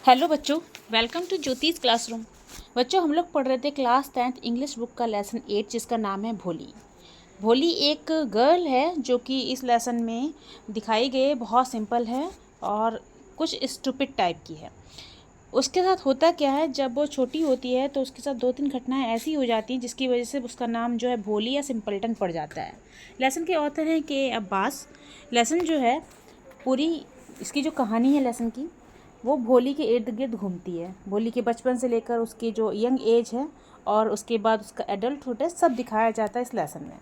Hello बच्चों, welcome to ज्योतिष classroom. बच्चों, हम लोग पढ़ रहे थे क्लास 10th इंग्लिश बुक का लेसन 8 जिसका नाम है भोली। भोली एक गर्ल है जो कि इस लेसन में दिखाई गई बहुत सिंपल है और कुछ स्टूपिड टाइप की है। उसके साथ होता क्या है, जब वो छोटी होती है तो उसके साथ 2-3 घटनाएं ऐसी हो जाती हैं जिसकी वजह से उसका नाम जो है भोली या सिंपल्टन पड़ जाता है। लेसन के ऑथर हैं के अब्बास। लेसन जो है पूरी इसकी जो कहानी है लेसन की, वो भोली के इर्द गिर्द घूमती है। भोली के बचपन से लेकर उसकी जो यंग एज है और उसके बाद उसका एडल्टहुड है, सब दिखाया जाता है इस लेसन में।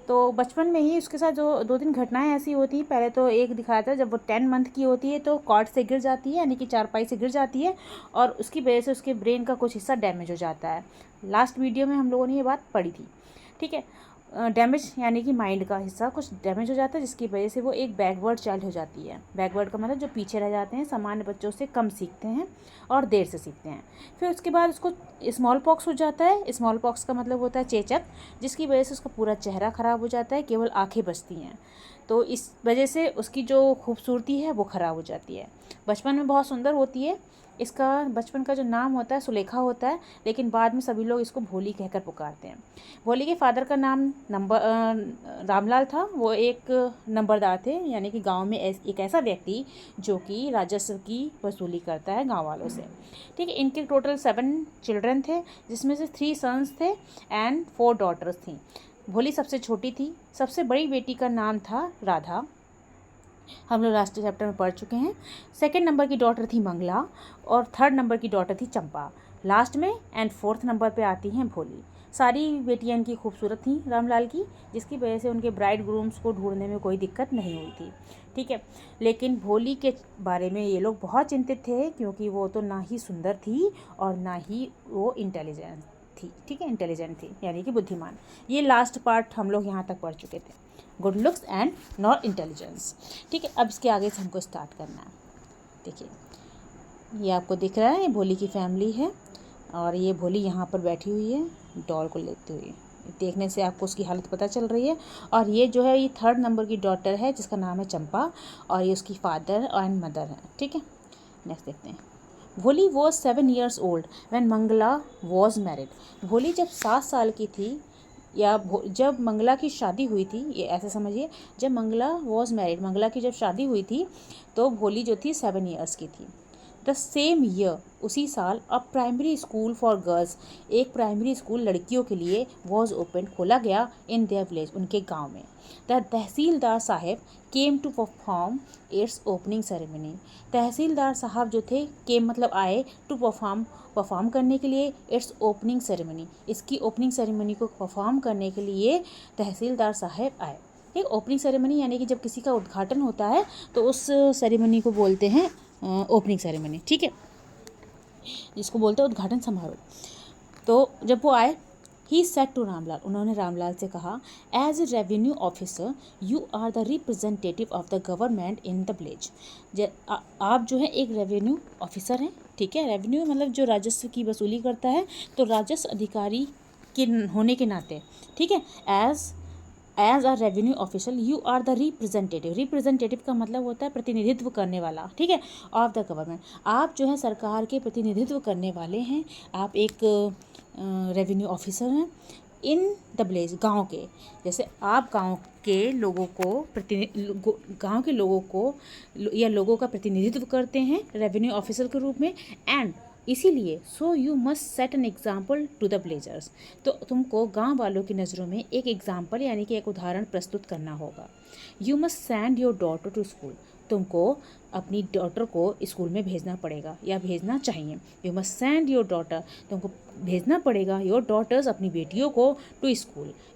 तो बचपन में ही उसके साथ जो 2-3 घटनाएं ऐसी होती हैं। पहले तो एक दिखाया था जब वो 10 मंथ की होती है तो कॉट से गिर जाती है, यानी कि चारपाई से गिर जाती है और उसकी वजह से उसके ब्रेन का कुछ हिस्सा डैमेज हो जाता है। लास्ट वीडियो में हम लोगों ने ये बात पढ़ी थी, ठीक है। डैमेज यानी कि माइंड का हिस्सा कुछ डैमेज हो जाता है जिसकी वजह से वो एक बैकवर्ड चाइल्ड हो जाती है। बैकवर्ड का मतलब जो पीछे रह जाते हैं, सामान्य बच्चों से कम सीखते हैं और देर से सीखते हैं। फिर उसके बाद उसको स्मॉल पॉक्स हो जाता है। स्मॉल पॉक्स का मतलब होता है चेचक, जिसकी वजह से उसका पूरा चेहरा ख़राब हो जाता है, केवल आँखें बचती हैं। तो इस वजह से उसकी जो खूबसूरती है वो ख़राब हो जाती है। बचपन में बहुत सुंदर होती है। इसका बचपन का जो नाम होता है सुलेखा होता है, लेकिन बाद में सभी लोग इसको भोली कहकर पुकारते हैं। भोली के फादर का नाम रामलाल था। वो एक नंबरदार थे, यानी कि गांव में एक ऐसा व्यक्ति जो कि राजस्व की वसूली करता है गांव वालों से, ठीक है। इनके टोटल 7 चिल्ड्रन थे, जिसमें से 3 सन्स थे एंड 4 डॉटर्स थी। भोली सबसे छोटी थी। सबसे बड़ी बेटी का नाम था राधा, हम लोग लास्ट चैप्टर में पढ़ चुके हैं। सेकंड नंबर की डॉटर थी मंगला और थर्ड नंबर की डॉटर थी चंपा। लास्ट में एंड 4th नंबर पे आती हैं भोली। सारी बेटियां इनकी खूबसूरत थी रामलाल की, जिसकी वजह से उनके ब्राइड ग्रूम्स को ढूंढने में कोई दिक्कत नहीं हुई थी, ठीक है। लेकिन भोली के बारे में ये लोग बहुत चिंतित थे, क्योंकि वो तो ना ही सुंदर थी और ना ही वो इंटेलिजेंट थी, ठीक है। इंटेलिजेंट थी यानी कि बुद्धिमान। ये लास्ट पार्ट हम लोग यहाँ तक पढ़ चुके थे, good looks and not intelligence, ठीक है। अब इसके आगे से हमको स्टार्ट करना है। देखिए, ये आपको दिख रहा है, ये भोली की फैमिली है और ये भोली यहाँ पर बैठी हुई है डॉल को लेते हुए। देखने से आपको उसकी हालत पता चल रही है। और ये जो है ये 3rd नंबर की डॉटर है जिसका नाम है चंपा, और ये उसकी फादर एंड मदर है, ठीक है। नेक्स्ट देखते हैं। Bholi was 7 years old when Mangala was married. Bholi जब 7 साल की थी, या जब मंगला की शादी हुई थी, ये ऐसे समझिए, जब मंगला वॉज मैरिड, मंगला की जब शादी हुई थी तो भोली जो थी 7 years की थी। द सेम ईयर, उसी साल, a primary school for girls, एक प्राइमरी स्कूल लड़कियों के लिए वॉज ओपन, खोला गया इन देयर विलेज, उनके गांव में। The tehsildar sahib came to perform its opening ceremony. Tehsildar साहब जो थे, केम मतलब आए, टू परफॉर्म करने के लिए इट्स ओपनिंग सेरेमनी, इसकी ओपनिंग सेरेमनी को परफॉर्म करने के लिए तहसीलदार साहब आए, ठीक। ओपनिंग सेरेमनी यानी कि जब किसी का उद्घाटन होता है तो उस सेरेमनी को बोलते हैं ओपनिंग सेरेमनी, ठीक है, जिसको बोलते हैं उद्घाटन समारोह। तो जब वो आए, ही सेड टू रामलाल, उन्होंने रामलाल से कहा, as a revenue officer you are the representative of the government in the village. आप जो है एक रेवेन्यू ऑफिसर हैं, ठीक है। रेवेन्यू मतलब जो राजस्व की वसूली करता है, तो राजस्व अधिकारी के होने के नाते, ठीक है, as a revenue officer you are the representative. Representative का मतलब होता है प्रतिनिधित्व करने वाला, ठीक है, ऑफ द गवर्नमेंट। आप जो है सरकार के प्रतिनिधित्व करने वाले हैं, आप एक रेवेन्यू ऑफिसर हैं इन द विलेज, गाँव के। जैसे आप गाँव के लोगों को गाँव के लोगों को या लोगों का प्रतिनिधित्व करते हैं रेवेन्यू ऑफिसर के रूप में, एंड इसीलिए so you must set an example to the villagers, तो तुमको गांव वालों की नज़रों में एक एग्जाम्पल यानी कि एक उदाहरण प्रस्तुत करना होगा। You must send your daughter to school, तुमको अपनी डॉटर को स्कूल में भेजना पड़ेगा या भेजना चाहिए। You must send your daughter, तुमको भेजना पड़ेगा योर डॉटर्स, अपनी बेटियों को, टू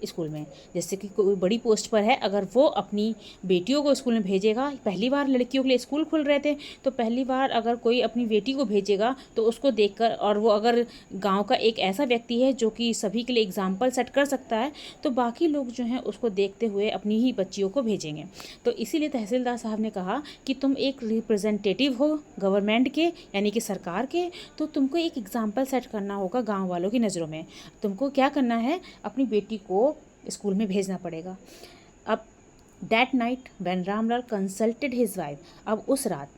स्कूल में। जैसे कि कोई बड़ी पोस्ट पर है, अगर वो अपनी बेटियों को स्कूल में भेजेगा, पहली बार लड़कियों के लिए स्कूल खुल रहे थे, तो पहली बार अगर कोई अपनी बेटी को भेजेगा तो उसको देखकर, और वो अगर गांव का एक ऐसा व्यक्ति है जो कि सभी के लिए एग्जाम्पल सेट कर सकता है, तो बाकी लोग जो हैं उसको देखते हुए अपनी ही बच्चियों को भेजेंगे। तो इसीलिए तहसीलदार साहब ने कहा कि तुम एक रिप्रेजेंटेटिव हो गवर्नमेंट के, यानी कि सरकार के, तो तुमको एक एग्जाम्पल सेट करना होगा गांव वालों की नज़रों में। तुमको क्या करना है, अपनी बेटी को स्कूल में भेजना पड़ेगा। अब that night when Ramlal consulted his wife, अब उस रात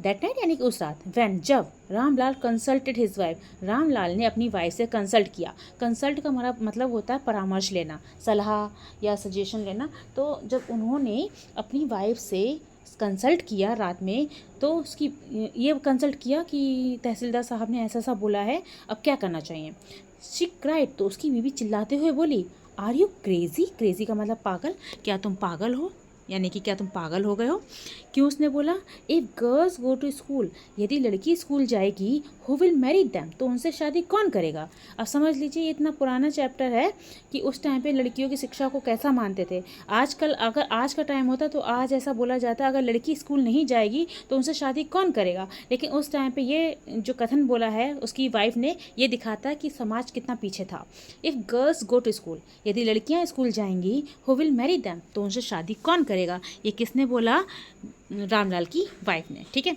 दैट नाइट यानी कि उस रात, वैन जब Ramlal consulted his wife, Ramlal ने अपनी वाइफ से कंसल्ट किया। कंसल्ट का मतलब होता है परामर्श लेना, सलाह या सजेशन लेना। तो जब उन्होंने अपनी वाइफ से कंसल्ट किया रात में, तो उसकी ये कंसल्ट किया कि तहसीलदार साहब ने ऐसा ऐसा बोला है, अब क्या करना चाहिए। शी क्राइड, तो उसकी बीवी चिल्लाते हुए बोली, आर यू क्रेजी, क्रेजी का मतलब पागल, क्या तुम पागल हो, यानी कि क्या तुम पागल हो गए हो। क्यों, उसने बोला, if girls go to school, यदि लड़की स्कूल जाएगी, हु विल मैरी दैम, तो उनसे शादी कौन करेगा। अब समझ लीजिए ये इतना पुराना चैप्टर है कि उस टाइम पे लड़कियों की शिक्षा को कैसा मानते थे। आजकल अगर आज का टाइम होता तो आज ऐसा बोला जाता, अगर लड़की स्कूल नहीं जाएगी तो उनसे शादी कौन करेगा। लेकिन उस टाइम पे ये जो कथन बोला है उसकी वाइफ ने, ये दिखाता है कि समाज कितना पीछे था। If girls go to school, यदि लड़कियां स्कूल जाएंगी, हु विल मैरी दैम, तो उनसे शादी कौन करेगा। ये किसने बोला, रामलाल की वाइफ ने। ठीक है,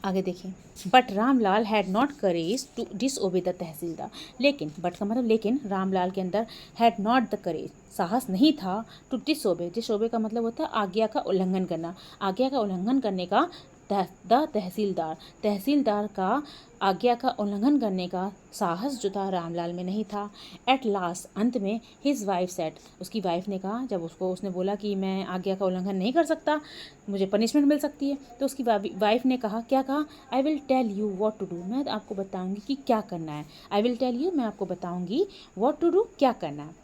आगे देखिए। But Ramlal had not courage to disobey the tehsildar, लेकिन बट का मतलब लेकिन, रामलाल के अंदर हैड नॉट द करेज, साहस नहीं था, टू डिसओबे, डिसओबे का मतलब होता है आज्ञा का उल्लंघन करना, आज्ञा का उल्लंघन करने का, द तहसीलदार, तहसीलदार का आज्ञा का उल्लंघन करने का साहस जो था रामलाल में नहीं था। एट लास्ट, अंत में, हिज वाइफ सेड, उसकी वाइफ ने कहा, जब उसने बोला कि मैं आज्ञा का उल्लंघन नहीं कर सकता, मुझे पनिशमेंट मिल सकती है, तो उसकी वाइफ ने कहा, क्या कहा, I will tell you what to do, मैं आपको बताऊंगी कि क्या करना है। आई विल टेल यू, मैं आपको बताऊंगी, व्हाट टू डू, क्या करना है।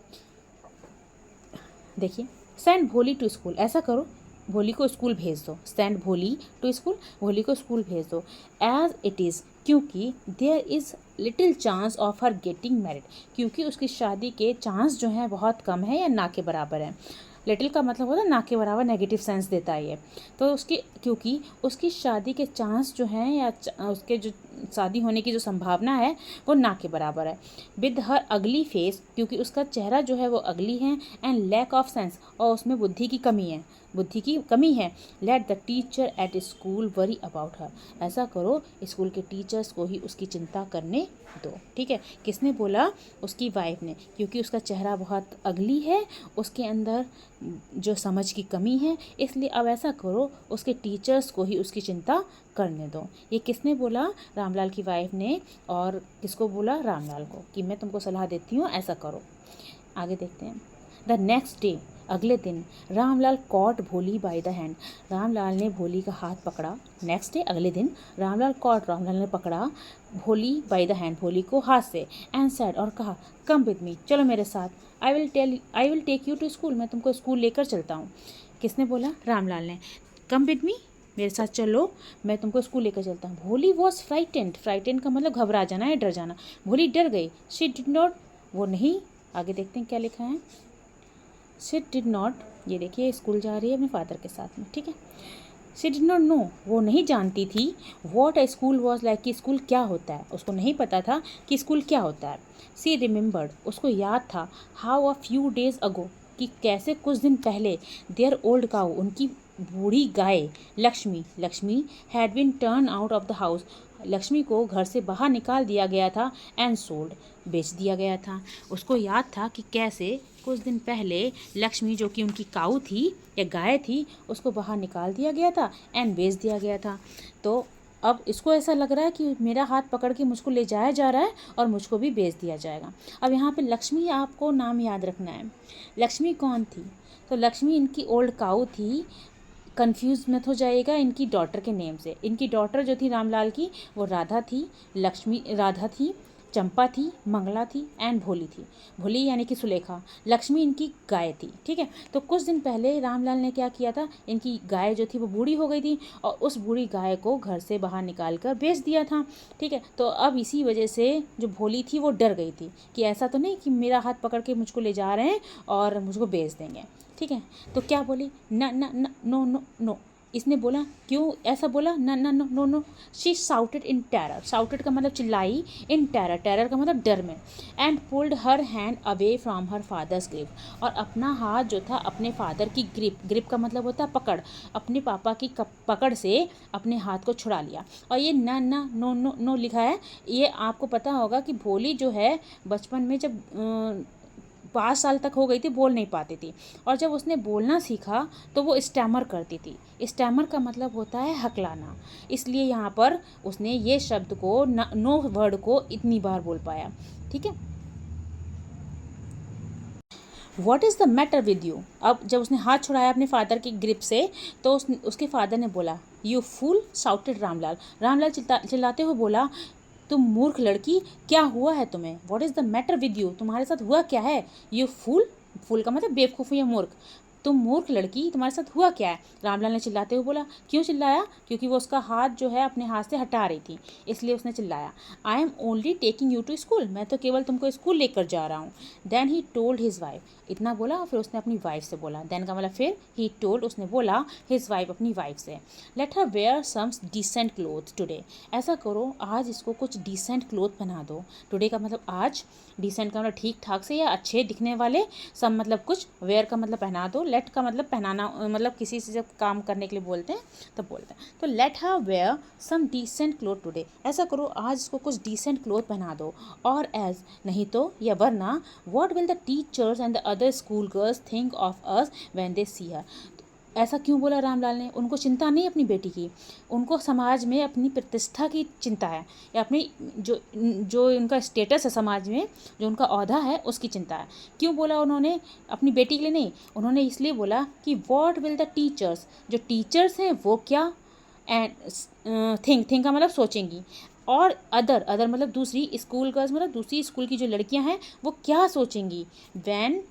देखिए, सेंड भोली टू स्कूल, ऐसा करो, भोली को स्कूल भेज दो। सेंड भोली टू स्कूल, भोली को स्कूल भेज दो। एज इट इज़, क्योंकि there is little chance of her getting married, क्योंकि उसकी शादी के चांस जो हैं बहुत कम है या ना के बराबर है। लिटिल का मतलब होता है ना के बराबर, नेगेटिव सेंस देता है ये। तो उसकी, क्योंकि उसकी शादी के चांस जो हैं या उसके जो शादी होने की जो संभावना है वो ना के बराबर है। विद हर अगली फेस, क्योंकि उसका चेहरा जो है वो अगली है। एंड लैक ऑफ सेंस, और उसमें बुद्धि की कमी है, बुद्धि की कमी है। Let the teacher at school worry about her, ऐसा करो स्कूल के टीचर्स को ही उसकी चिंता करने दो। ठीक है, किसने बोला, उसकी वाइफ ने, क्योंकि उसका चेहरा बहुत अगली है, उसके अंदर जो समझ की कमी है, इसलिए अब ऐसा करो उसके टीचर्स को ही उसकी चिंता करने दो। ये किसने बोला, रामलाल की वाइफ ने। और किसको बोला, रामलाल को, कि मैं तुमको सलाह देती हूँ ऐसा करो। आगे देखते हैं। द नेक्स्ट डे, अगले दिन, रामलाल कॉट भोली बाय द हैंड, रामलाल ने भोली का हाथ पकड़ा। नेक्स्ट डे, अगले दिन, रामलाल कॉट, रामलाल ने पकड़ा भोली बाय द हैंड, भोली को हाथ से। एंड सेड, और कहा, कम विद मी, चलो मेरे साथ। I will take you to school, मैं तुमको स्कूल लेकर चलता हूँ। किसने बोला, रामलाल ने। कम विद मी, मेरे साथ चलो, मैं तुमको स्कूल लेकर चलता हूँ। भोली वॉज फ्राइटेंड, फ्राइटेंड का मतलब घबरा जाना है, डर जाना। भोली डर गई। शी डिड नॉट, वो नहीं, आगे देखते हैं क्या लिखा है। शी डिड नॉट, ये देखिए स्कूल जा रही है अपने फादर के साथ में। ठीक है, शी डिड नॉट नो, वो नहीं जानती थी। What a school was like, कि स्कूल क्या होता है, उसको नहीं पता था कि स्कूल क्या होता है। शी रिमेंबर्ड, उसको याद था। How a few days ago, कि कैसे कुछ दिन पहले, देयर ओल्ड काऊ, उनकी बूढ़ी गाय Lakshmi, Lakshmi had been turn out of the house, Lakshmi को घर से बाहर निकाल दिया गया था। एंड सोल्ड, बेच दिया गया था। उसको याद था कि कैसे कुछ दिन पहले लक्ष्मी, जो कि उनकी काऊ थी या गाय थी, उसको बाहर निकाल दिया गया था एंड बेच दिया गया था। तो अब इसको ऐसा लग रहा है कि मेरा हाथ पकड़ के मुझको ले जाया जा रहा है और मुझको भी बेच दिया जाएगा। अब यहाँ पे लक्ष्मी, आपको नाम याद रखना है। लक्ष्मी कौन थी, तो लक्ष्मी इनकी ओल्ड काऊ थी। कंफ्यूज मत हो जाइएगा इनकी डॉटर के नेम से। इनकी डॉटर जो थी रामलाल की, वो राधा थी, लक्ष्मी, राधा थी, चंपा थी, मंगला थी एंड भोली थी। भोली यानी कि सुलेखा। लक्ष्मी इनकी गाय थी। ठीक है, तो कुछ दिन पहले रामलाल ने क्या किया था, इनकी गाय जो थी वो बूढ़ी हो गई थी और उस बूढ़ी गाय को घर से बाहर निकाल कर बेच दिया था। ठीक है, तो अब इसी वजह से जो भोली थी वो डर गई थी कि ऐसा तो नहीं कि मेरा हाथ पकड़ के मुझको ले जा रहे हैं और मुझको बेच देंगे। ठीक है, तो क्या बोली, न न न नो नो नो, इसने बोला, क्यों ऐसा बोला, न न no no no. She shouted in terror, shouted का मतलब चिल्लाई, इन टेरर, टेरर का मतलब डर में। And pulled her hand away from her father's grip, और अपना हाथ जो था अपने फादर की ग्रिप, ग्रिप का मतलब होता है पकड़, अपने पापा की पकड़ से अपने हाथ को छुड़ा लिया। और ये न न नो नो नो लिखा है, ये आपको पता होगा कि भोली जो है बचपन में जब 5 साल तक हो गई थी, बोल नहीं पाती थी, और जब उसने बोलना सीखा तो वो स्टैमर करती थी। स्टैमर का मतलब होता है हकलाना, इसलिए यहाँ पर उसने ये शब्द को नो वर्ड को इतनी बार बोल पाया। ठीक है, what is the matter with you. अब जब उसने हाथ छुड़ाया अपने फादर की ग्रिप से तो उसके फादर ने बोला, you fool, shouted Ramlal. Ramlal चिल्लाते हुए बोला, तुम मूर्ख लड़की, क्या हुआ है तुम्हें। What is the matter with you, तुम्हारे साथ हुआ क्या है। यू फूल, फूल का मतलब बेवकूफ़ या मूर्ख, तुम मूर्ख लड़की, तुम्हारे साथ हुआ क्या है। रामलाल ने चिल्लाते हुए बोला। क्यों चिल्लाया, क्योंकि वो उसका हाथ जो है अपने हाथ से हटा रही थी, इसलिए उसने चिल्लाया। I am only taking you to school, मैं तो केवल तुमको स्कूल लेकर जा रहा हूँ। Then he told his wife, इतना बोला, फिर उसने अपनी वाइफ से बोला। देन का मतलब फिर, ही टोल्ड, उसने बोला, हिज वाइफ, अपनी वाइफ से, let her wear some decent cloth today, ऐसा करो आज इसको कुछ डिसेंट क्लोथ पहना दो। टुडे का मतलब आज, डिसेंट का मतलब ठीक ठाक से या अच्छे दिखने वाले, सम मतलब कुछ, वेयर का मतलब पहना दो, लेट का मतलब पहनाना, मतलब किसी से जब काम करने के लिए बोलते हैं तब बोलते हैं। तो let her wear some decent cloth today, ऐसा करो आज इसको कुछ डिसेंट क्लोथ पहना दो। और एज, नहीं तो या वरना, what will the teachers and the other school girls think of us when they see her. ऐसा क्यों बोला रामलाल ने, उनको चिंता नहीं अपनी बेटी की, उनको समाज में अपनी प्रतिष्ठा की चिंता है, या अपनी जो जो उनका स्टेटस है समाज में, जो उनका ओहदा है उसकी चिंता है। क्यों बोला उन्होंने, अपनी बेटी के लिए नहीं, उन्होंने इसलिए बोला कि व्हाट विल द टीचर्स, जो टीचर्स हैं वो क्या, एंड थिंक का मतलब सोचेंगी, और अदर मतलब दूसरी स्कूल गर्ल्स मतलब दूसरी स्कूल की जो लड़कियां हैं वो क्या सोचेंगी। वैन,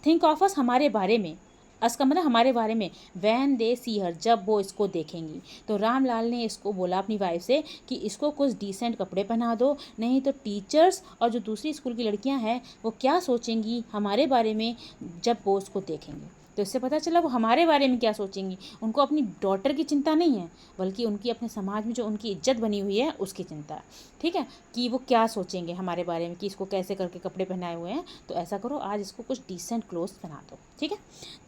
थिंक ऑफ अस, हमारे बारे में, अस का मतलब हमारे बारे में, वैन दे सी हर, जब वो इसको देखेंगी। तो रामलाल ने इसको बोला अपनी वाइफ से कि इसको कुछ डिसेंट कपड़े पहना दो, नहीं तो टीचर्स और जो दूसरी स्कूल की लड़कियां हैं वो क्या सोचेंगी हमारे बारे में जब वो उसको देखेंगी। तो इससे पता चला वो हमारे बारे में क्या सोचेंगी, उनको अपनी डॉटर की चिंता नहीं है, बल्कि उनकी अपने समाज में जो उनकी इज्जत बनी हुई है उसकी चिंता है। ठीक है, कि वो क्या सोचेंगे हमारे बारे में कि इसको कैसे करके कपड़े पहनाए हुए हैं। तो ऐसा करो आज इसको कुछ डिसेंट क्लोथ्स पहना दो। ठीक है,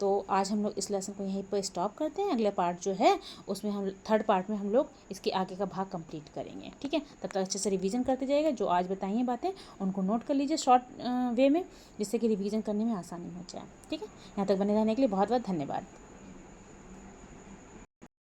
तो आज हम लोग इस लेसन को यहीं पर स्टॉप करते हैं। अगले पार्ट जो है उसमें हम थर्ड पार्ट में हम लोग इसके आगे का भाग कंप्लीट करेंगे। ठीक है, तब तक अच्छे से रिवीजन करते जाइएगा, जो आज बताई हैं बातें उनको नोट कर लीजिए शॉर्ट वे में, जिससे कि रिवीजन करने में आसानी हो जाए। ठीक है, यहाँ तक बने रहने के लिए बहुत बहुत धन्यवाद।